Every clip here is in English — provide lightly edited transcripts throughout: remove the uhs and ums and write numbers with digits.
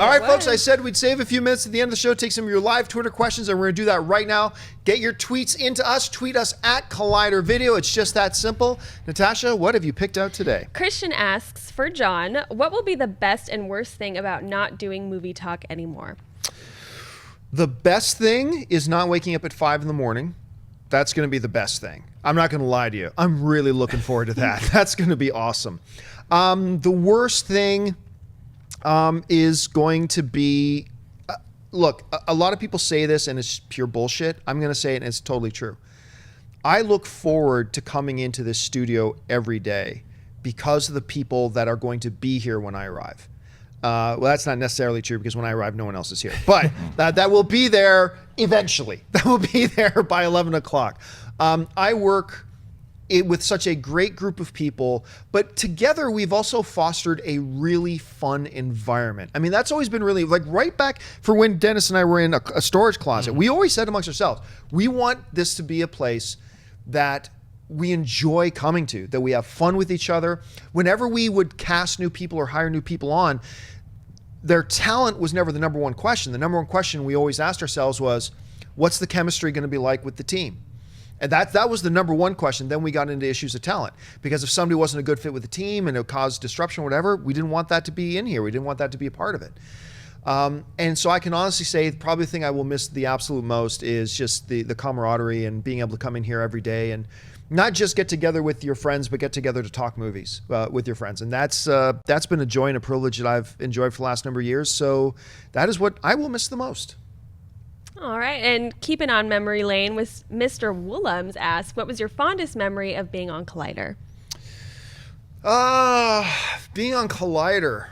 All right, folks, I said we'd save a few minutes at the end of the show, take some of your live Twitter questions, and we're going to do that right now. Get your tweets into us. Tweet us at Collider Video. It's just that simple. Natasha, what have you picked out today? Christian asks, for John, what will be the best and worst thing about not doing movie talk anymore? The best thing is not waking up at 5 in the morning. That's going to be the best thing. I'm not going to lie to you. I'm really looking forward to that. That's going to be awesome. The worst thing is going to be, look, a lot of people say this and it's pure bullshit. I'm going to say it and it's totally true. I look forward to coming into this studio every day because of the people that are going to be here when I arrive. Well, that's not necessarily true because when I arrive, no one else is here. But that will be there eventually. That will be there by 11 o'clock. I work with such a great group of people, but together we've also fostered a really fun environment. I mean, that's always been really, like right back for when Dennis and I were in a storage closet, we always said amongst ourselves, we want this to be a place that we enjoy coming to, that we have fun with each other. Whenever we would cast new people or hire new people on, their talent was never the number one question. The number one question we always asked ourselves was, what's the chemistry going to be like with the team? And that was the number one question. Then we got into issues of talent. Because if somebody wasn't a good fit with the team and it caused disruption or whatever, we didn't want that to be in here. We didn't want that to be a part of it. And so I can honestly say probably the thing I will miss the absolute most is just the camaraderie and being able to come in here every day and not just get together with your friends, but get together to talk movies with your friends. And that's been a joy and a privilege that I've enjoyed for the last number of years. So that is what I will miss the most. All right, and keeping on memory lane, with Mr. Woolums asks, what was your fondest memory of being on Collider? Being on Collider.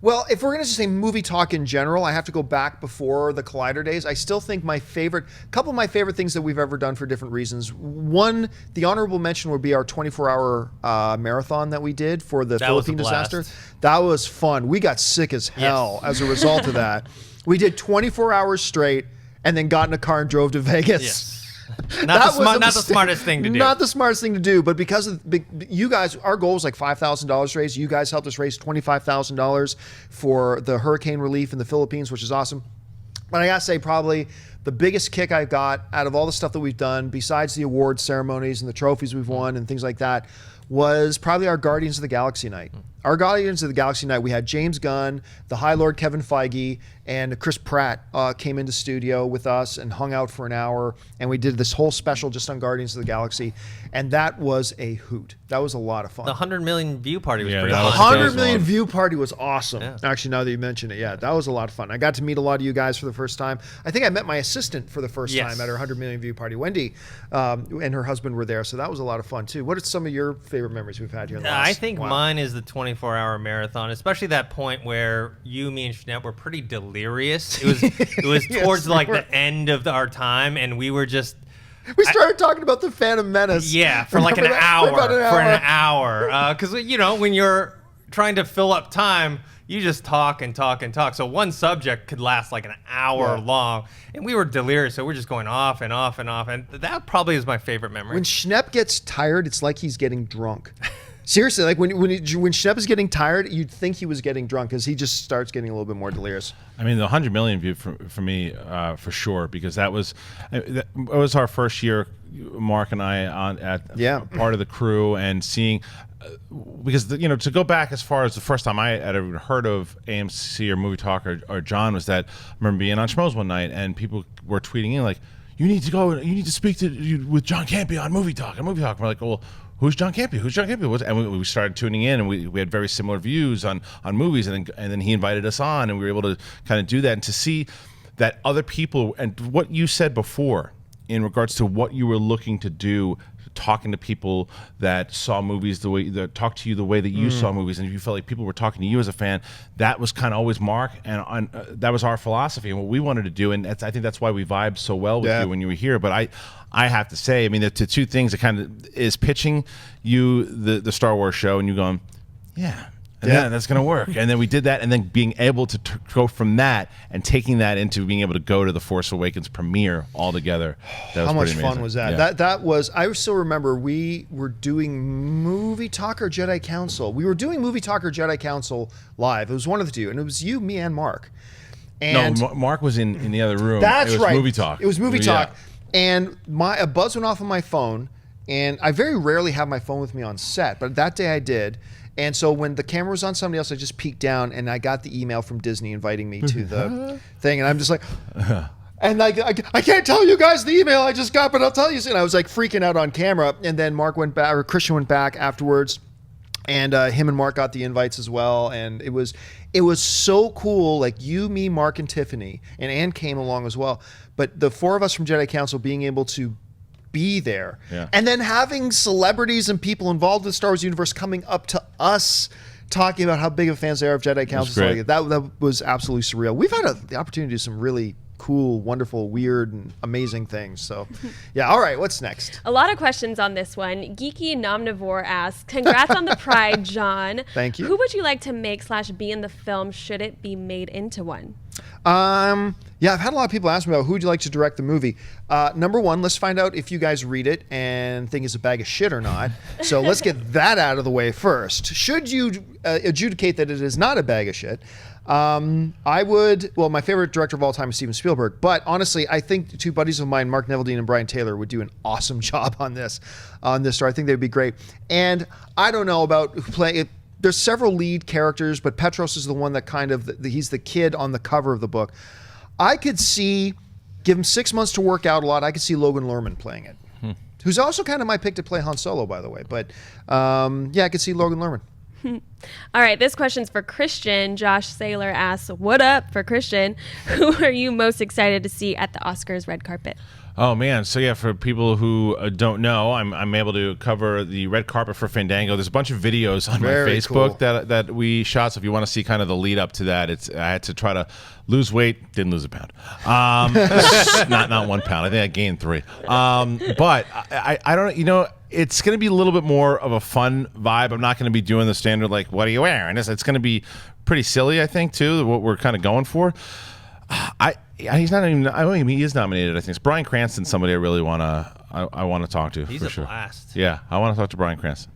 Well, if we're going to just say movie talk in general, I have to go back before the Collider days. I still think a couple of my favorite things that we've ever done for different reasons. One, the honorable mention would be our 24-hour marathon that we did for the Philippine disaster. That was fun. We got sick as hell as a result of that. We did 24 hours straight and then got in a car and drove to Vegas. Yes. Not the smartest thing to do. Not the smartest thing to do, but because of you guys, our goal was like $5,000 raised. You guys helped us raise $25,000 for the hurricane relief in the Philippines, which is awesome. But I gotta say, probably the biggest kick I got out of all the stuff that we've done, besides the award ceremonies and the trophies we've won and things like that, was probably our Guardians of the Galaxy night. Our Guardians of the Galaxy night, we had James Gunn, the High Lord Kevin Feige, and Chris Pratt came into studio with us and hung out for an hour, and we did this whole special just on Guardians of the Galaxy, and that was a hoot. That was a lot of fun. The 100 million view party was pretty fun. awesome. The 100 million view party was awesome. Yeah. Actually, now that you mention it, that was a lot of fun. I got to meet a lot of you guys for the first time. I think I met my assistant for the first time at our 100 million view party. Wendy and her husband were there, so that was a lot of fun too. What are some of your favorite memories we've had here in the last I think mine is the 24-hour marathon, especially that point where you, me, and Jeanette were pretty delirious. It was towards like the end of our time, and we were just... We started talking about the Phantom Menace. Yeah, for like an hour. For an hour. Because, when you're trying to fill up time, you just talk and talk and talk. So one subject could last like an hour long. And we were delirious, so we're just going off and off and off. And that probably is my favorite memory. When Schnepp gets tired, it's like he's getting drunk. Seriously, like when Shep is getting tired, you'd think he was getting drunk because he just starts getting a little bit more delirious. I mean, the 100 million view for me, for sure, because that was our first year, Mark and I part of the crew, and seeing because to go back as far as the first time I had ever heard of AMC or Movie Talk or John was that I remember being on Schmoes one night and people were tweeting in like, you need to speak with John Campea on Movie Talk. We're like, well, who's John Campea? Who's John Campea? And we started tuning in, and we had very similar views on movies, and then he invited us on, and we were able to kind of do that and to see that other people and what you said before in regards to what you were looking to do, talking to people that saw movies that talked to you the way that you saw movies, and if you felt like people were talking to you as a fan, that was kind of always Mark, and that was our philosophy and what we wanted to do, and I think that's why we vibed so well with you when you were here. But I have to say, I mean, the two things that kind of is pitching you the Star Wars show, and you going, yeah, And then that's going to work. And then we did that, and then being able to go from that and taking that into being able to go to the Force Awakens premiere all together. That was How much pretty fun amazing. was that? Yeah. That was. I still remember we were doing Movie Talk or Jedi Council. We were doing Movie Talk or Jedi Council live. It was one of the two, and it was you, me, and Mark. And No, Mark was in the other room. that's it was right. Movie Talk. It was Movie Yeah. Talk, and a buzz went off on my phone, and I very rarely have my phone with me on set, but that day I did. And so when the camera was on somebody else, I just peeked down and I got the email from Disney inviting me to the thing. And I'm just like, and I can't tell you guys the email I just got, but I'll tell you soon. I was like freaking out on camera. And then Mark went back, or Christian went back afterwards. And him and Mark got the invites as well. And it was so cool. Like you, me, Mark, and Tiffany, and Ann came along as well. But the four of us from Jedi Council being able to be there, and then having celebrities and people involved in the Star Wars universe coming up to us talking about how big of fans they are of Jedi Council. Like that was absolutely surreal. We've had the opportunity to do some really cool, wonderful, weird, and amazing things. So, yeah. All right, what's next? A lot of questions on this one. Geeky Nomnivore asks, congrats on the Pride, John. Thank you. Who would you like to make / be in the film should it be made into one? Yeah, I've had a lot of people ask me about who would you like to direct the movie. Number one, let's find out if you guys read it and think it's a bag of shit or not. So let's get that out of the way first. Should you adjudicate that it is not a bag of shit, I would, well, my favorite director of all time is Steven Spielberg, but honestly, I think two buddies of mine, Mark Neveldine and Brian Taylor, would do an awesome job on this story. I think they'd be great. And I don't know about playing it. There's several lead characters, but Petros is the one that kind of, he's the kid on the cover of the book. I could see, give him 6 months to work out a lot, I could see Logan Lerman playing it, who's also kind of my pick to play Han Solo, by the way. But yeah, I could see Logan Lerman. All right, this question's for Christian. Josh Saylor asks, what up for Christian? Who are you most excited to see at the Oscars red carpet? Oh man, so yeah, for people who don't know, I'm able to cover the red carpet for Fandango. There's a bunch of videos on Very my Facebook cool. that we shot. So if you want to see kind of the lead up to that, I had to try to lose weight, didn't lose a pound, not 1 pound. I think I gained 3. But I don't, it's going to be a little bit more of a fun vibe. I'm not going to be doing the standard like, what are you wearing? It's going to be pretty silly, I think, too, what we're kind of going for. He's not even. I mean, he is nominated. I think it's Bryan Cranston. Somebody I really want to talk to. He's for a sure. blast. Yeah, I want to talk to Bryan Cranston.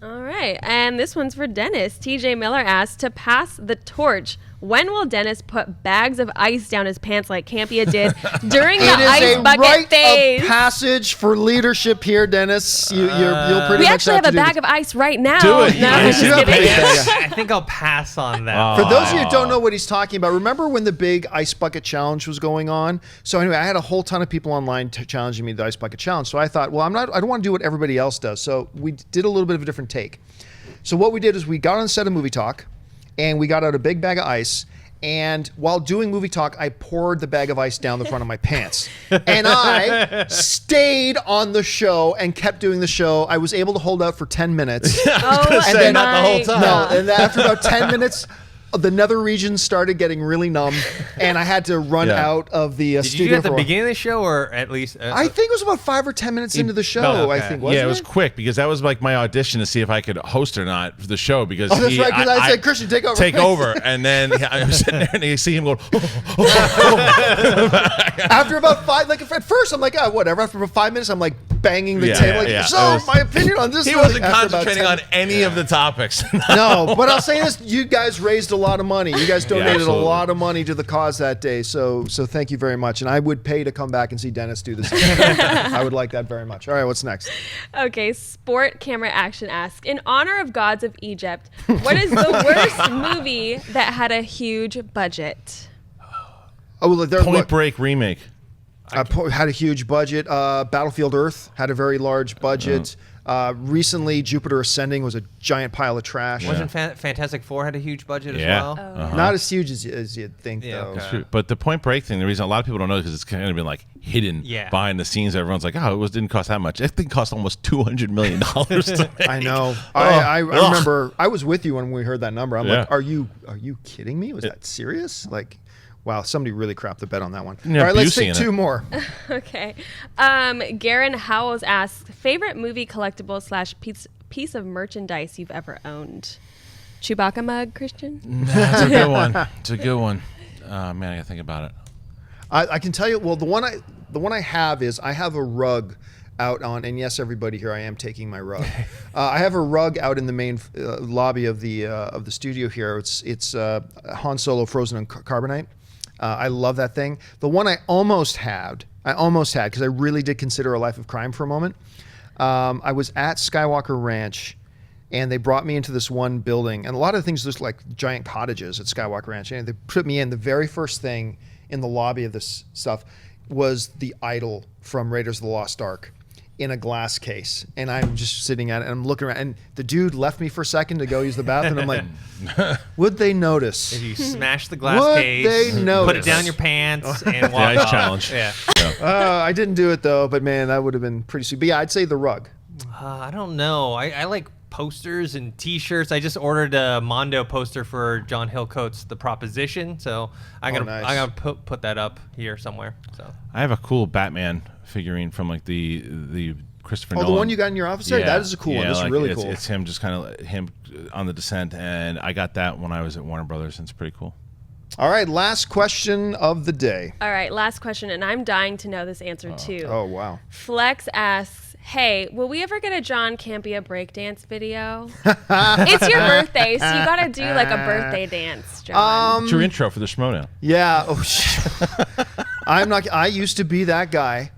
All right, and this one's for Dennis. TJ Miller asks, to pass the torch, when will Dennis put bags of ice down his pants like Campia did during the ice bucket rite phase? of passage for leadership here, Dennis. You'll pretty We much actually have to a do bag this. of ice right now. Do it. No, I'm You just do have kidding. a I think I'll pass on that. For those of you who don't know what he's talking about, remember when the big ice bucket challenge was going on? So anyway, I had a whole ton of people online challenging me the ice bucket challenge. So I thought, well, I don't want to do what everybody else does. So we did a little bit of a different take. So what we did is we got on the set of Movie Talk, and we got out a big bag of ice. And while doing Movie Talk, I poured the bag of ice down the front of my pants. And I stayed on the show and kept doing the show. I was able to hold out for 10 minutes. Oh, And then- not the whole time. No, and after about 10 minutes, the nether regions started getting really numb, and I had to run out of the Did studio. you do it at the for a- beginning of the show, or at least? I think it was about 5 or 10 minutes into the show. Oh, I okay. think, wasn't Yeah, it was quick because that was like my audition to see if I could host or not for the show. Because Oh, that's right, 'cause I said, "Christian, take over." take over," and then I was sitting there and you see him going. After about 5, like at first I'm like, oh, whatever. After about 5 minutes, I'm like banging the Yeah, table. Like, yeah. so It was- my opinion on this. He thing. wasn't After about concentrating 10 on any of the topics. No, but I'll say this: you guys raised a lot of money. You guys donated a absolutely. lot of money to the cause that day. So thank you very much. And I would pay to come back and see Dennis do this. I would like that very much. All right, what's next? Okay, Sport Camera Action asks, in honor of Gods of Egypt, what is the worst movie that had a huge budget? Oh, well, there. Point Look, Break remake. had a huge budget. Battlefield Earth had a very large budget. Recently, Jupiter Ascending was a giant pile of trash. Wasn't Fantastic Four had a huge budget as Yeah. well? Not as huge as you'd think, Yeah, though. okay. True. But the Point Break thing, the reason a lot of people don't know because it's kind of been like hidden behind the scenes. Everyone's like, oh, didn't cost that much. It didn't cost almost $200 million to make. I know. Oh, I ugh. remember. I was with you when we heard that number. I'm like, Yeah. are you kidding me? Was that serious? Like, wow, somebody really crapped the bed on that one. Yeah, All right, let's Busey take in 2 it. more. Okay. Garen Howells asks, favorite movie collectible / piece of merchandise you've ever owned? Chewbacca mug, Christian? That's a good one. It's a good one. Man, I gotta think about it. I can tell you. Well, the one I have is I have a rug out on, and yes, everybody here, I am taking my rug. I have a rug out in the main lobby of the studio here. It's Han Solo frozen in carbonite. I love that thing. The one I almost had because I really did consider a life of crime for a moment. I was at Skywalker Ranch, and they brought me into this one building, and a lot of things look like giant cottages at Skywalker Ranch. And they put me in. The very first thing in the lobby of this stuff was the idol from Raiders of the Lost Ark in a glass case, and I'm just sitting at it and I'm looking around, and the dude left me for a second to go use the bathroom. I'm like, would they notice If you smash the glass Would case, they notice? put it down your pants, and walk Ice off. challenge. Yeah. I didn't do it though, but man, that would have been pretty sweet. But yeah, I'd say the rug. I don't know. I like posters and T-shirts. I just ordered a Mondo poster for John Hillcoat's The Proposition, so I'm gonna put that up here somewhere. So I have a cool Batman figurine from like the Christopher Nolan. The one you got in your office there? Yeah. That is a cool one. This is really cool. It's him, just kind of him on the descent, and I got that when I was at Warner Brothers, and it's pretty cool. All right, last question of the day. All right, last question, and I'm dying to know this answer too. Oh, wow. Flex asks, hey, will we ever get a John Campea breakdance video? It's your birthday, so you got to do like a birthday dance, John. It's your intro for the Schmodown. Yeah. I used to be that guy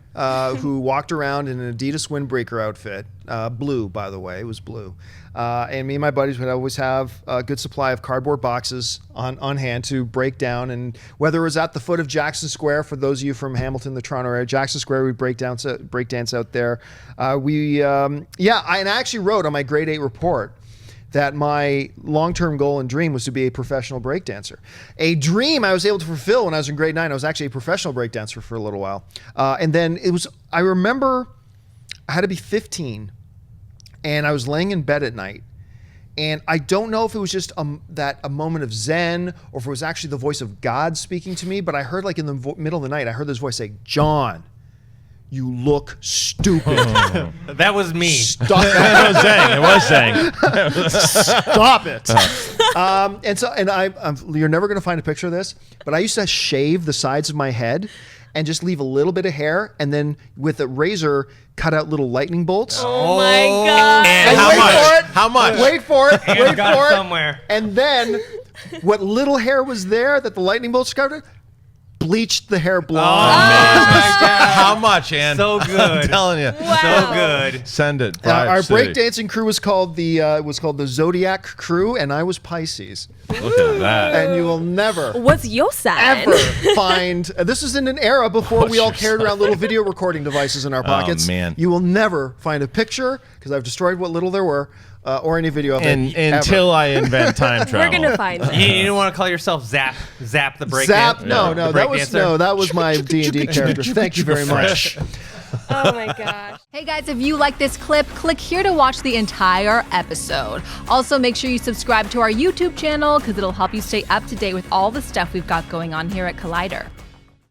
who walked around in an Adidas windbreaker outfit, blue, by the way. It was blue. And me and my buddies would always have a good supply of cardboard boxes on hand to break down. And whether it was at the foot of Jackson Square, for those of you from Hamilton, the Toronto area, Jackson Square, we'd break dance out there. And I actually wrote on my grade 8 report that my long-term goal and dream was to be a professional breakdancer. A dream I was able to fulfill when I was in grade 9. I was actually a professional breakdancer for a little while. And then I remember I had to be 15, and I was laying in bed at night. And I don't know if it was just a moment of zen, or if it was actually the voice of God speaking to me, but I heard, like, in the middle of the night, I heard this voice say, John, you look stupid. That was me. Stop it. It was saying. Stop it. You're never going to find a picture of this, but I used to shave the sides of my head and just leave a little bit of hair, and then with a razor, cut out little lightning bolts. Oh my God. And how much? Wait for it. And Wait got for it it. somewhere. And then what little hair was there that the lightning bolts covered, bleached the hair blonde. my God. How much, Ann? So good. I'm telling you. Wow. So good. Send it. Our Drive City. breakdancing crew was called the Zodiac Crew, and I was Pisces. Look at that. And you will never What's your sign? ever find. This is in an era before we all your carried around little video recording devices in our pockets. man. You will never find a picture, because I've destroyed what little there were, or any video of it. Until I invent time travel. We're gonna find it. You don't want to call yourself Zap the break Zap? No, the that was my D&D character. Thank you very much. Oh my gosh. Hey guys, if you like this clip, click here to watch the entire episode. Also, make sure you subscribe to our YouTube channel because it'll help you stay up to date with all the stuff we've got going on here at Collider.